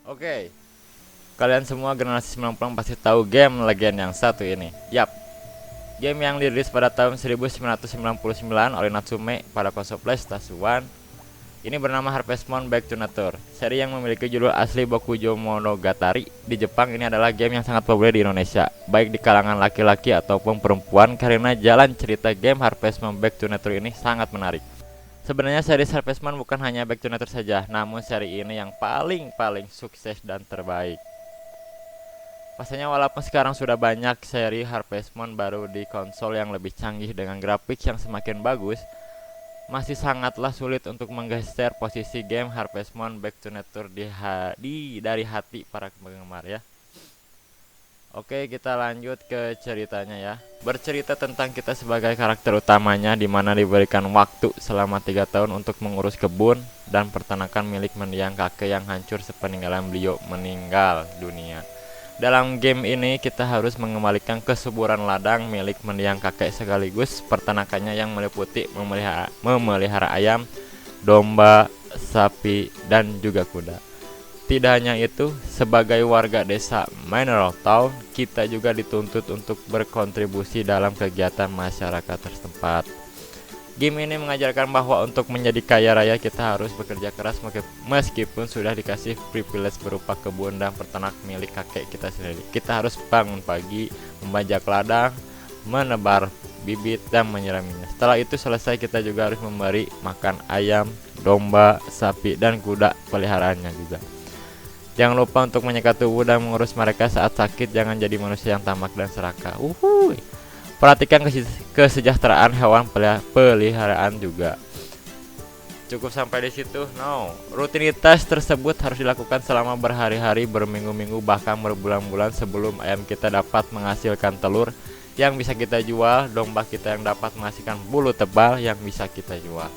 Oke, kalian semua generasi 90 pasti tahu game legend yang satu ini. Yap, game yang dirilis pada tahun 1999 oleh Natsume pada konsol PlayStation 1. Ini bernama Harvest Moon Back to Nature. Seri yang memiliki judul asli Bokujo Monogatari di Jepang ini adalah game yang sangat populer di Indonesia, baik di kalangan laki-laki ataupun perempuan karena jalan cerita game Harvest Moon Back to Nature ini sangat menarik. Sebenarnya seri Harvest Moon bukan hanya Back to Nature saja, namun seri ini yang paling sukses dan terbaik. Pastinya walaupun sekarang sudah banyak seri Harvest Moon baru di konsol yang lebih canggih dengan grafik yang semakin bagus, masih sangatlah sulit untuk menggeser posisi game Harvest Moon Back to Nature dari hati para penggemar ya. Oke, kita lanjut ke ceritanya ya. Bercerita tentang kita sebagai karakter utamanya di mana diberikan waktu selama 3 tahun untuk mengurus kebun dan peternakan milik mendiang kakek yang hancur sepeninggalan beliau meninggal dunia. Dalam game ini kita harus mengembalikan kesuburan ladang milik mendiang kakek sekaligus peternakannya yang meliputi memelihara ayam, domba, sapi, dan juga kuda. Tidak hanya itu, sebagai warga desa Mineral Town, kita juga dituntut untuk berkontribusi dalam kegiatan masyarakat setempat. Game ini mengajarkan bahwa untuk menjadi kaya raya kita harus bekerja keras meskipun sudah dikasih privilege berupa kebun dan peternak milik kakek kita sendiri. Kita harus bangun pagi, membajak ladang, menebar bibit dan menyiraminya. Setelah itu selesai kita juga harus memberi makan ayam, domba, sapi, dan kuda peliharaannya juga. Jangan lupa untuk menjaga tubuh dan mengurus mereka saat sakit. Jangan jadi manusia yang tamak dan serakah. Perhatikan kesejahteraan hewan peliharaan juga. Cukup sampai di situ? No. Rutinitas tersebut harus dilakukan selama berhari-hari, berminggu-minggu, bahkan berbulan-bulan sebelum ayam kita dapat menghasilkan telur yang bisa kita jual, domba kita yang dapat menghasilkan bulu tebal yang bisa kita jual,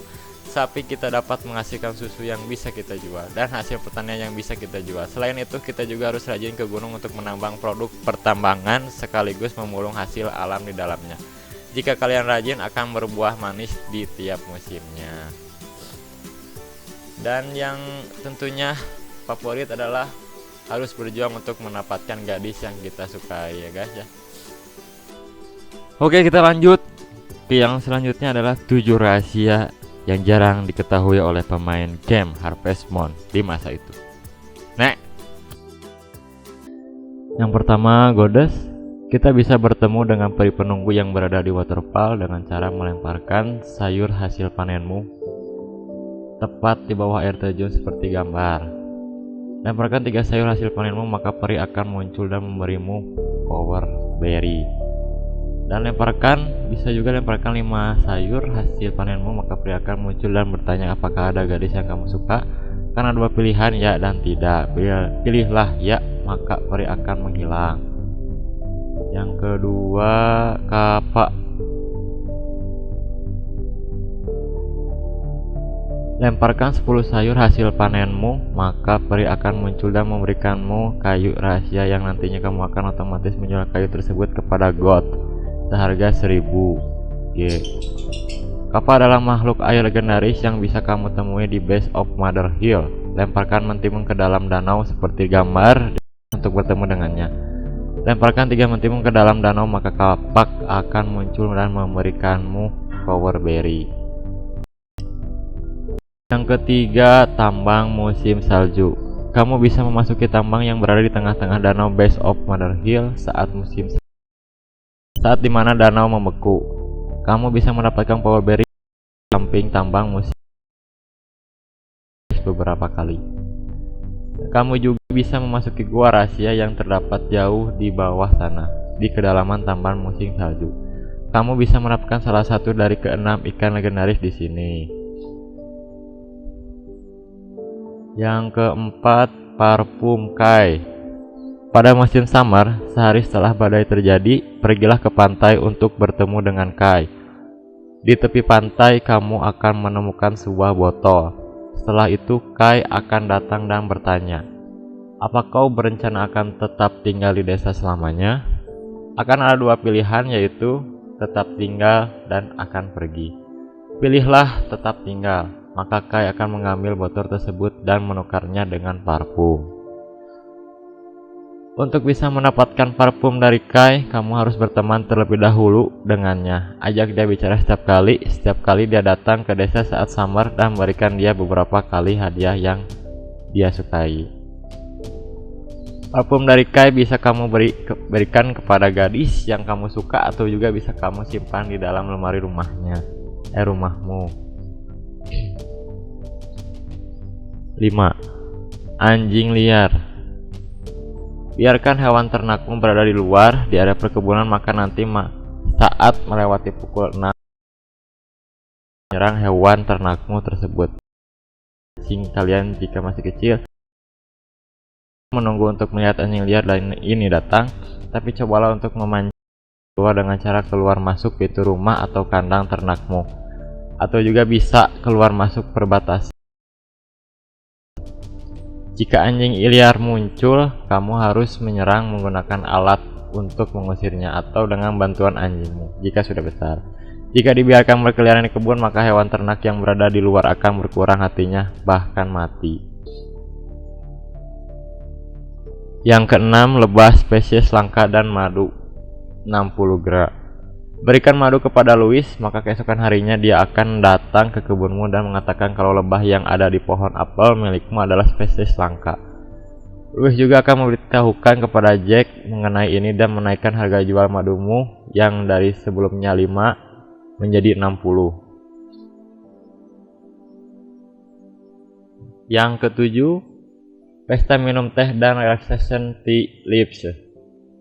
sapi kita dapat menghasilkan susu yang bisa kita jual, dan hasil pertanian yang bisa kita jual. Selain itu, kita juga harus rajin ke gunung untuk menambang produk pertambangan sekaligus memulung hasil alam di dalamnya. Jika kalian rajin, akan berbuah manis di tiap musimnya. Dan yang tentunya favorit adalah harus berjuang untuk mendapatkan gadis yang kita sukai ya guys ya. Oke, kita lanjut ke yang selanjutnya adalah 7 rahasia yang jarang diketahui oleh pemain game Harvest Moon di masa itu. Yang pertama, Goddess. Kita bisa bertemu dengan peri penunggu yang berada di waterfall dengan cara melemparkan sayur hasil panenmu tepat di bawah air terjun seperti gambar. Lemparkan 3 sayur hasil panenmu, maka peri akan muncul dan memberimu power berry. Dan bisa juga lemparkan 5 sayur hasil panenmu, maka peri akan muncul dan bertanya apakah ada gadis yang kamu suka. Karena 2 pilihan, ya dan tidak. Pilihlah ya, maka peri akan menghilang. Yang kedua, kapak. Lemparkan 10 sayur hasil panenmu, maka peri akan muncul dan memberikanmu kayu rahasia yang nantinya kamu akan otomatis menjual kayu tersebut kepada God seharga 1000 G. Kapal adalah makhluk air legendaris yang bisa kamu temui di base of Mother Hill. Lemparkan mentimun ke dalam danau seperti gambar untuk bertemu dengannya. Lemparkan 3 mentimun ke dalam danau, maka kapak akan muncul dan memberikanmu power berry. Yang ketiga, tambang musim salju. Kamu bisa memasuki tambang yang berada di tengah-tengah danau base of Mother Hill saat musim salju. Saat dimana danau membeku, kamu bisa mendapatkan power berry di samping tambang musim beberapa kali. Kamu juga bisa memasuki gua rahasia yang terdapat jauh di bawah sana, di kedalaman tambang musim salju. Kamu bisa mendapatkan salah satu dari ke-6 ikan legendaris di sini. Yang keempat, parfum Kai. Pada musim summer, sehari setelah badai terjadi, pergilah ke pantai untuk bertemu dengan Kai. Di tepi pantai, kamu akan menemukan sebuah botol. Setelah itu, Kai akan datang dan bertanya, apa kau berencana akan tetap tinggal di desa selamanya? Akan ada 2 pilihan, yaitu tetap tinggal dan akan pergi. Pilihlah tetap tinggal, maka Kai akan mengambil botol tersebut dan menukarnya dengan parfum. Untuk bisa mendapatkan parfum dari Kai, kamu harus berteman terlebih dahulu dengannya. Ajak dia bicara setiap kali dia datang ke desa saat summer, dan berikan dia beberapa kali hadiah yang dia sukai. Parfum dari Kai bisa kamu berikan kepada gadis yang kamu suka, atau juga bisa kamu simpan di dalam lemari rumahmu. 5. Anjing liar. Biarkan hewan ternakmu berada di luar di area perkebunan, maka nanti saat melewati pukul 6 menyerang hewan ternakmu tersebut. Anjing kalian jika masih kecil menunggu untuk melihat anjing liar lain ini datang, tapi cobalah untuk memancing keluar dengan cara keluar masuk pintu rumah atau kandang ternakmu, atau juga bisa keluar masuk perbatasan. Jika anjing liar muncul, kamu harus menyerang menggunakan alat untuk mengusirnya atau dengan bantuan anjingmu jika sudah besar. Jika dibiarkan berkeliaran di kebun, maka hewan ternak yang berada di luar akan berkurang hatinya, bahkan mati. Yang keenam, lebah spesies langka dan madu 60 gra. Berikan madu kepada Louis, maka keesokan harinya dia akan datang ke kebunmu dan mengatakan kalau lebah yang ada di pohon apel milikmu adalah spesies langka. Louis juga akan memberitahukan kepada Jack mengenai ini dan menaikkan harga jual madumu yang dari sebelumnya 5 menjadi 60. Yang ketujuh, pesta minum teh dan relaxation tea leaves.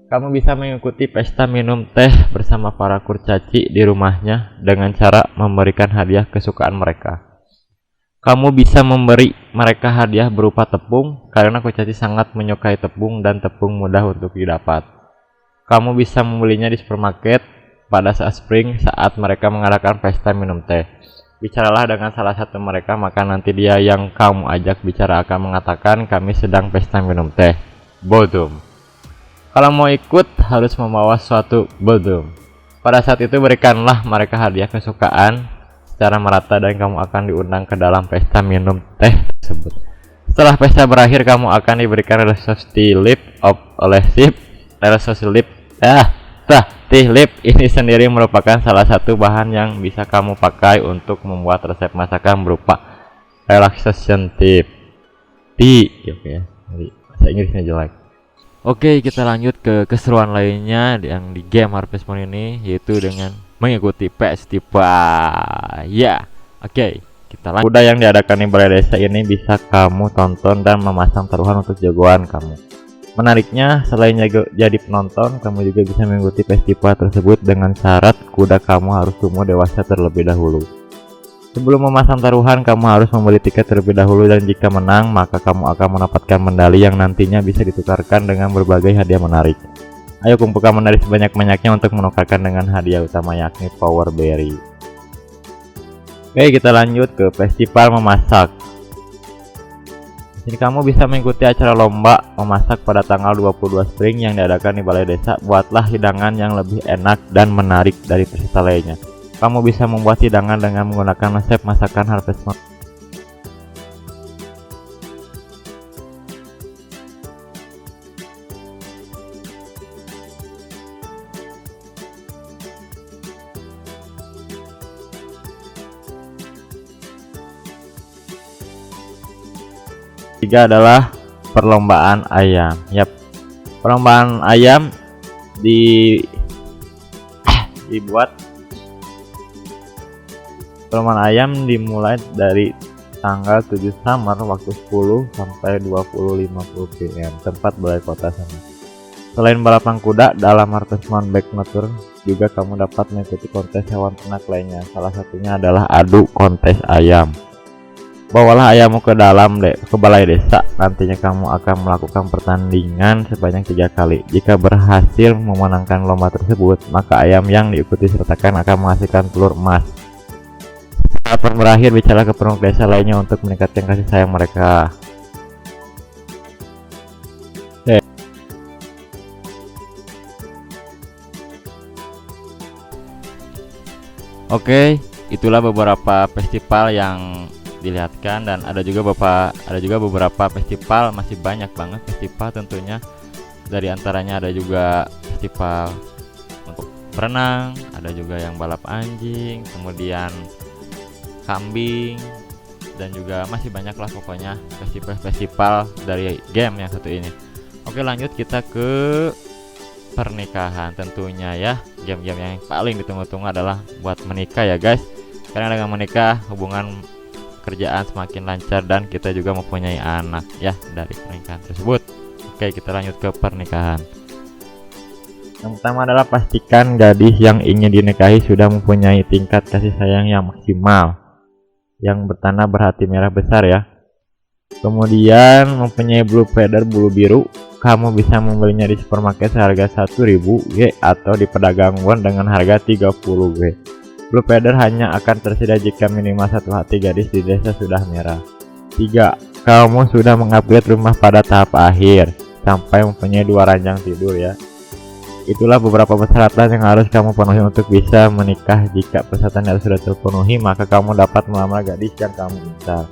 Kamu bisa mengikuti pesta minum teh bersama para kurcaci di rumahnya dengan cara memberikan hadiah kesukaan mereka. Kamu bisa memberi mereka hadiah berupa tepung, karena kurcaci sangat menyukai tepung dan tepung mudah untuk didapat. Kamu bisa membelinya di supermarket pada saat spring saat mereka mengadakan pesta minum teh. Bicaralah dengan salah satu mereka, maka nanti dia yang kamu ajak bicara akan mengatakan kami sedang pesta minum teh. Bodum. Kalau mau ikut harus membawa suatu bodum. Pada saat itu berikanlah mereka hadiah kesukaan secara merata dan kamu akan diundang ke dalam pesta minum teh tersebut. Setelah pesta berakhir, kamu akan diberikan tea leaf tea leaf ini sendiri merupakan salah satu bahan yang bisa kamu pakai untuk membuat resep masakan berupa relaxation tea. Oke, bahasa Inggrisnya jelek. Oke, kita lanjut ke keseruan lainnya yang di game Harvest Moon ini, yaitu dengan mengikuti festival. Oke, kita lanjut. Kuda yang diadakan di balai desa ini bisa kamu tonton dan memasang taruhan untuk jagoan kamu. Menariknya, selain jadi penonton, kamu juga bisa mengikuti festival tersebut dengan syarat kuda kamu harus tumbuh dewasa terlebih dahulu. Sebelum memasang taruhan, kamu harus membeli tiket terlebih dahulu, dan jika menang, maka kamu akan mendapatkan medali yang nantinya bisa ditukarkan dengan berbagai hadiah menarik. Ayo kumpulkan medali sebanyak-banyaknya untuk menukarkan dengan hadiah utama, yakni Power Berry. Oke, kita lanjut ke festival memasak. Di sini kamu bisa mengikuti acara lomba memasak pada tanggal 22 Spring yang diadakan di balai desa. Buatlah hidangan yang lebih enak dan menarik dari peserta lainnya. Kamu bisa membuat hidangan dengan menggunakan resep masakan Harvest Moon. Tiga adalah perlombaan ayam. Perlombaan ayam dibuat. Perlombaan ayam dimulai dari tanggal 7 Summer waktu 10 sampai 20.50 PM tempat balai kota sana. Selain balapan kuda dalam Harvest Moon Back Nature, juga kamu dapat mengikuti kontes hewan ternak lainnya. Salah satunya adalah adu kontes ayam. Bawalah ayammu ke balai desa. Nantinya kamu akan melakukan pertandingan sebanyak 3 kali. Jika berhasil memenangkan lomba tersebut, maka ayam yang diikuti sertakan akan menghasilkan telur emas. Saat berakhir, bicara ke penduduk desa lainnya untuk meningkatkan kasih sayang mereka. Oke, itulah beberapa festival yang dilihatkan, dan ada juga beberapa festival, masih banyak banget festival tentunya. Dari antaranya ada juga festival untuk berenang, ada juga yang balap anjing, kemudian kambing, dan juga masih banyak lah pokoknya festival-festival dari game yang satu ini. Oke, lanjut kita ke pernikahan tentunya ya. Game-game yang paling ditunggu-tunggu adalah buat menikah ya guys, karena dengan menikah hubungan kerjaan semakin lancar dan kita juga mempunyai anak ya dari pernikahan tersebut. Oke, kita lanjut ke pernikahan. Yang pertama adalah pastikan gadis yang ingin dinikahi sudah mempunyai tingkat kasih sayang yang maksimal, yang bertanda berhati merah besar ya. Kemudian mempunyai blue feather bulu biru. Kamu bisa membelinya di supermarket seharga 1000 G atau di pedagang won dengan harga 30 G. Blue feather hanya akan tersedia jika minimal satu hati gadis di desa sudah merah. 3. Kamu sudah mengupgrade rumah pada tahap akhir sampai mempunyai 2 ranjang tidur ya. Itulah beberapa persyaratan yang harus kamu penuhi untuk bisa menikah. Jika persyaratan sudah terpenuhi, maka kamu dapat melamar gadis yang kamu incar.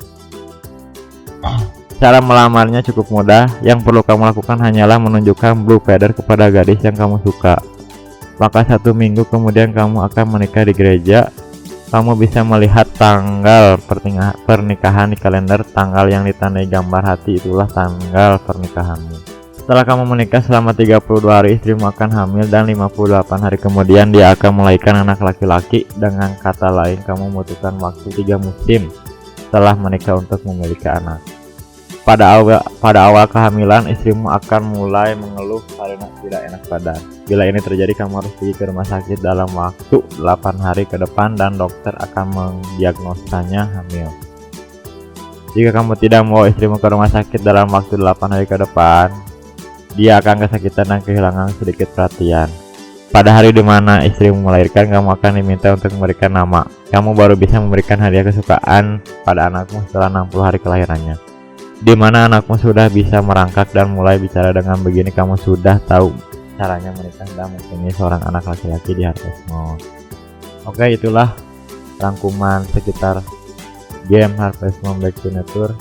Cara melamarnya cukup mudah. Yang perlu kamu lakukan hanyalah menunjukkan blue feather kepada gadis yang kamu suka. Maka 1 minggu kemudian kamu akan menikah di gereja. Kamu bisa melihat tanggal pernikahan di kalender. Tanggal yang ditandai gambar hati itulah tanggal pernikahanmu. Setelah kamu menikah selama 32 hari, istrimu akan hamil dan 58 hari kemudian dia akan melahirkan anak laki-laki. Dengan kata lain, kamu membutuhkan waktu 3 musim setelah menikah untuk memiliki anak. Pada awal kehamilan, istrimu akan mulai mengeluh karena tidak enak badan. Bila ini terjadi, kamu harus pergi ke rumah sakit dalam waktu 8 hari ke depan dan dokter akan mendiagnosanya hamil. Jika kamu tidak membawa istrimu ke rumah sakit dalam waktu 8 hari ke depan, dia akan kesakitan dan kehilangan sedikit perhatian. Pada hari di mana istrimu melahirkan, kamu akan diminta untuk memberikan nama. Kamu baru bisa memberikan hadiah kesukaan pada anakmu setelah 60 hari kelahirannya. Di mana anakmu sudah bisa merangkak dan mulai bicara. Dengan begini kamu sudah tahu caranya menikah dan mempunyai seorang anak laki-laki di Harvest Moon. Oke, itulah rangkuman sekitar game Harvest Moon Back to Nature.